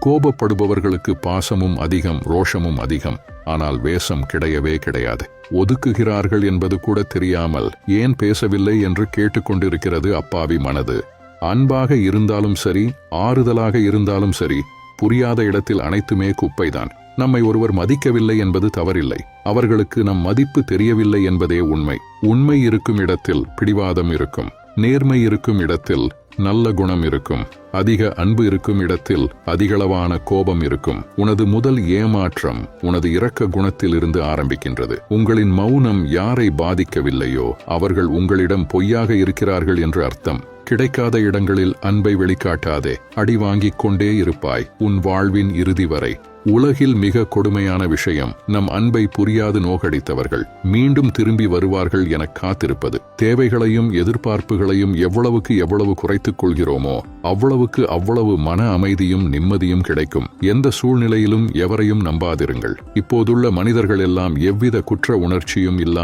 கோபப்படுபவர்களுக்கு பாசமும் அதிகம், ரோஷமும் அதிகம். ஆனால் வேஷம் கிடையவே கிடையாது. ஒதுக்குகிறார்கள் என்பது கூட தெரியாமல் ஏன் பேசவில்லை என்று கேட்டுக்கொண்டிருக்கிறது அப்பாவி மனது. அன்பாக இருந்தாலும் சரி, ஆறுதலாக இருந்தாலும் சரி, புரியாத இடத்தில் அனைத்துமே குப்பைதான். நம்மை ஒருவர் மதிக்கவில்லை என்பது தவறில்லை. அவர்களுக்கு நம் மதிப்பு தெரியவில்லை என்பதே உண்மை. உண்மை இருக்கும் இடத்தில் பிடிவாதம் இருக்கும். நேர்மை இருக்கும் இடத்தில் நல்ல குணம் இருக்கும். அதிக அன்பு இருக்கும் இடத்தில் அதிகளவான கோபம் இருக்கும். உனது முதல் ஏமாற்றம் உனது இரக்க குணத்தில் இருந்து ஆரம்பிக்கின்றது. உங்களின் மௌனம் யாரை பாதிக்கவில்லையோ அவர்கள் உங்களிடம் பொய்யாக இருக்கிறார்கள் என்று அர்த்தம். கிடைக்காத இடங்களில் அன்பை வெளிக்காட்டாதே. அடி வாங்கிக் கொண்டே இருப்பாய் உன் வாழ்வின் இறுதி வரை. உலகில் மிக கொடுமையான விஷயம் நம் அன்பை புரியாது நோகடித்தவர்கள் மீண்டும் திரும்பி வருவார்கள் என காத்திருப்பது. தேவைகளையும் எதிர்பார்ப்புகளையும் எவ்வளவு குறைத்துக் கொள்கிறோமோ அவ்வளவு மன அமைதியும் நிம்மதியும் கிடைக்கும். எந்த சூழ்நிலையிலும் எவரையும் நம்பாதிருங்கள். இப்போதுள்ள மனிதர்கள் எல்லாம் எவ்வித குற்ற உணர்ச்சியும் இல்லாமல்